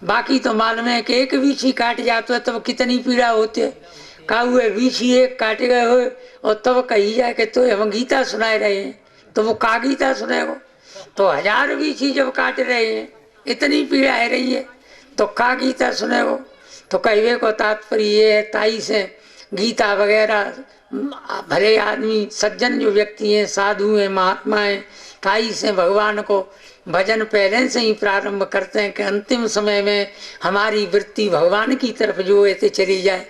बाकी तो मालूम है कि एक बीछी काट जाता है तब तो कितनी पीड़ा होती है। का हुए बीछी एक काटे गए हो और तब कही जाए कि तो हम गीता सुनाए रहे हैं, तो वो का गीता सुनेगो। तो 1000 बीछी जब काट रहे हैं, इतनी पीड़ा है रही है, तो का गीता सुनेगो। तो कहवे को तात्पर्य ये है, ताई से गीता वगैरह भले आदमी सज्जन जो व्यक्ति हैं, साधु हैं, महात्मा हैं, ताई से भगवान को भजन पहले से ही प्रारंभ करते हैं कि अंतिम समय में हमारी वृत्ति भगवान की तरफ जो है चली जाए।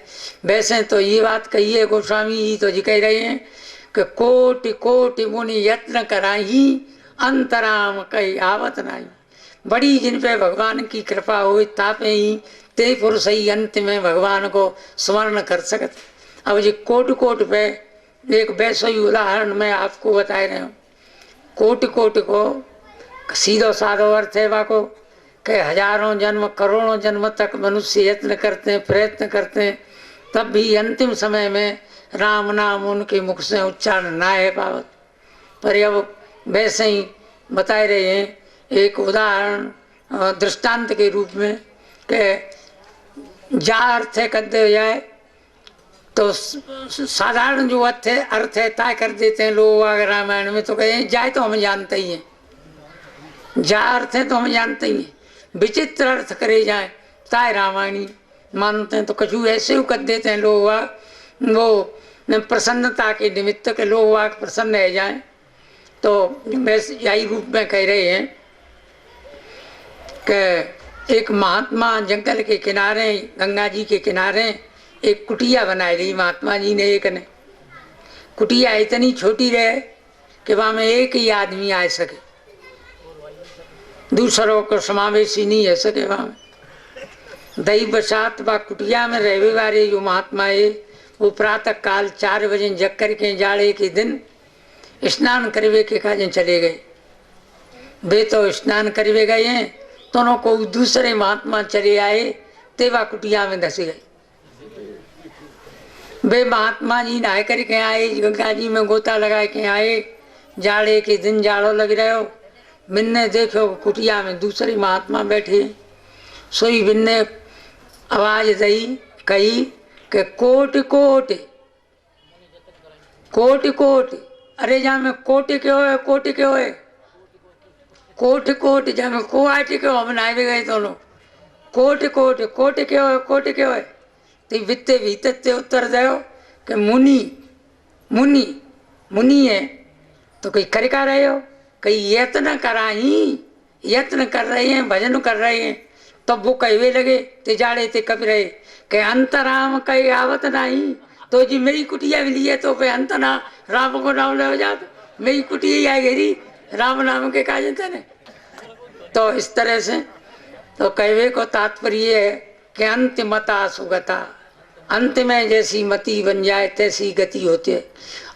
वैसे तो ये बात कही है गोस्वामी जी तो जी कह रहे हैं कि कोटि कोटि मुनि यत्न कराही अंतराम कही आवत नाही। बड़ी जिन पे भगवान की कृपा हो तापे ही ते पुरुष ही अंत में भगवान को स्मरण कर सकते। अब जी कोट कोट पे एक वैसा ही उदाहरण मैं आपको बता रहा हूँ। कोट कोट को सीधो साधो अर्थ है वाको कि हजारों जन्म करोड़ों जन्म तक मनुष्य यत्न करते हैं, प्रयत्न करते हैं, तब भी अंतिम समय में राम नाम उनके मुख से उच्चारण ना है पावत। पर अब वैसे ही बता रहे हैं एक उदाहरण दृष्टांत के रूप में कि जा अर्थ है कर दे जाए तो साधारण जो अर्थ है तय कर देते हैं लोग रामायण में, तो कहें जाए तो हम जानते ही हैं, जा अर्थ है तो हम जानते ही हैं, विचित्र अर्थ करे जाए ताय रामायणी मानते हैं। तो कछु ऐसे ही कर देते हैं लोग वो प्रसन्नता के निमित्त के लोग प्रसन्न रह जाए। तो वैसे यही रूप में कह रहे हैं कि एक महात्मा जंगल के किनारे गंगा जी के किनारे एक कुटिया बनाई रही महात्मा जी ने। एक ने कुटिया इतनी छोटी रहे कि वहाँ में एक ही आदमी आ सके, दूसरों को समावेशी नहीं है सके। वहाँ में दैववशात व कुटिया में रहने वाले जो महात्मा है वो प्रातः काल 4 बजे जग कर के जाड़े के दिन स्नान करवे के काज चले गए। वे तो स्नान करवे गए हैं, दोनों को दूसरे महात्मा चले आए, तेवा कुटिया में धस गए। वे महात्मा जी नहा करके आए, गंगा जी में गोता लगा के आए, जाड़े के दिन जाड़ो लग रहे हो, बिन्ने देखो कुटिया में दूसरे महात्मा बैठे। सोई बिन्ने आवाज दई कही कि कोट कोट कोट कोट, अरे जा में कोट के होए, कोट के होए, कोट कोट जा में को आट के हम नाए गए दोनों, कोट कोट कोट के होए, कोट के होए। तो वित्ते भीतर उत्तर दो कि मुनि मुनि मुनि है। तो कहीं कर का रहे हो, कहीं यत्न करा ही, यत्न कर रहे हैं, भजन कर रहे हैं। तब वो कहवे लगे ते जाड़े ते कब रहे कि अंतराम कई आवत नहीं। तो जी मेरी कुटिया भी लिए तो पे अंत ना राम को नाम ले जात, मेरी कुटिया ही आई घेरी राम नाम के काज ने। तो इस तरह से तो कहवे को तात्पर्य है कि अंतिमता सुगता, अंत में जैसी मति बन जाए तैसी गति होती है।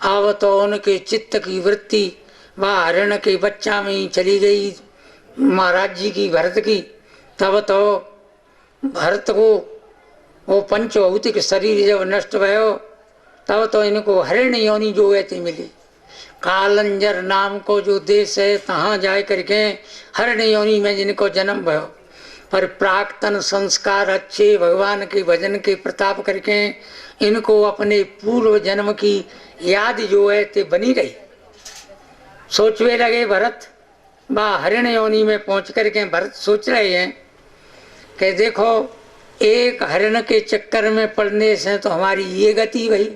आव तो उनके चित्त की वृत्ति वह हरण के बच्चा में ही चली गई महाराज जी की भरत की। तब तो भरत को वो पंचभौतिक शरीर जब नष्ट भयो तब तो इनको हरिण योनि जो है मिली। कालंजर नाम को जो देश है तहाँ जाए करके हरिण योनि में जिनको जन्म भयो, पर प्राक्तन संस्कार अच्छे भगवान के भजन के प्रताप करके इनको अपने पूर्व जन्म की याद जो है ते बनी रही। सोचवे लगे भरत बा हरिण योनि में पहुंच करके भरत सोच रहे हैं कि देखो एक हरिण के चक्कर में पड़ने से तो हमारी ये गति भई,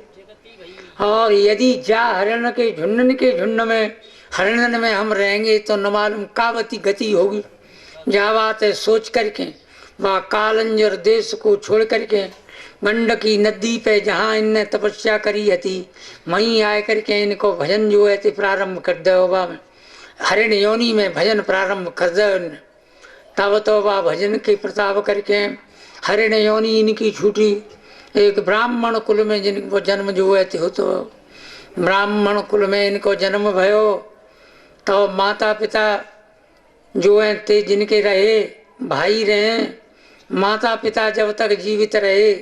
और यदि जा हरिण के झुंड में हरिणन में हम रहेंगे तो न मालूम कावती गति होगी। जा बात है सोच करके वह कालंजर देश को छोड़ करके गंडकी नदी पे जहाँ इनने तपस्या करी थी वहीं आए करके इनको भजन जो है ते प्रारंभ कर दो। हरिण योनि में भजन प्रारंभ कर दो। तब तो वह भजन के प्रताप करके हरिण योनि इनकी छूटी। एक ब्राह्मण कुल में जिनको जन्म जो है हो, तो ब्राह्मण कुल में इनको जन्म भयो। तो माता पिता जो है ते जिनके रहे, भाई रहे, माता पिता जब तक जीवित रहे,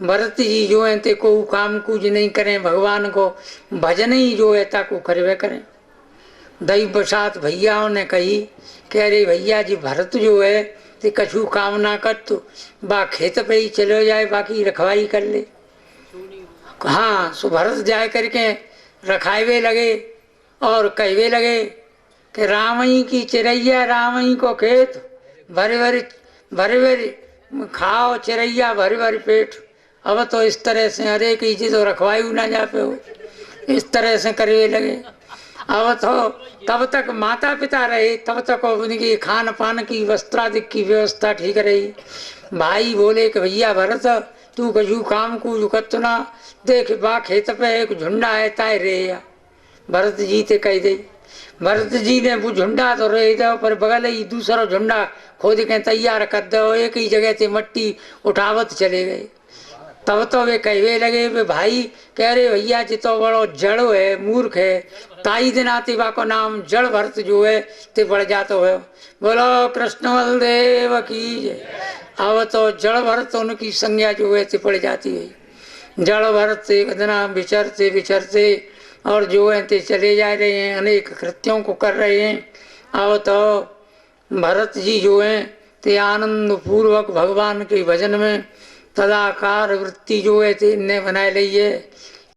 भरत जी जो है ते को काम कुछ नहीं करें, भगवान को भजन ही जो है ताको करवे करें। दैव बसात भैयाओं ने कही कि अरे भैया जी भरत जो है ते कछु काम ना कर तो बा खेत पे ही चलो जाए, बाकी रखवाई कर ले। हाँ, सो भरत जाए करके रखावे लगे और कहवे लगे कि रामई की चिड़ैया रामई को खेत, भरे भरे खाओ चिड़ैया भरे भरे पेट। अब तो इस तरह से अरे कीजिए तो रखवाई ना जा पे हो, इस तरह से करवे लगे। अब तो तब तक माता पिता रहे, तब तक उनकी खान पान की वस्त्रादि की व्यवस्था ठीक रही। भाई बोले कि भैया भरत तू कछु काम को कत ना, देख बा खेत पे एक झुंडा है ताय रे या। भरत जी ते कह दे, भरत जी ने वो झुंडा तो रह दो, पर बगल ही दूसरा झुंडा खोद के तैयार कर दो, एक ही जगह से मट्टी उठावत चले गए। तब तो वे कहवे लगे वे भाई कह रहे भैया जी तो बड़ो जड़ो है, मूर्ख है, ताई दिन आती बा को नाम जड़ भरत जो है ते बढ़ जातो है। बोलो कृष्ण बलदेव की जय। अब तो जड़ भरत उनकी संज्ञा जो है ते पड़ जाती है। जड़ भरत से इतना विचरते विचरते और जो है ते चले जा रहे हैं, अनेक कृत्यों को कर रहे हैं। अब तो भरत जी जो हैं ते आनंद पूर्वक भगवान के भजन में तदाकार वृत्ति जो है ते इनने बनाए ली है।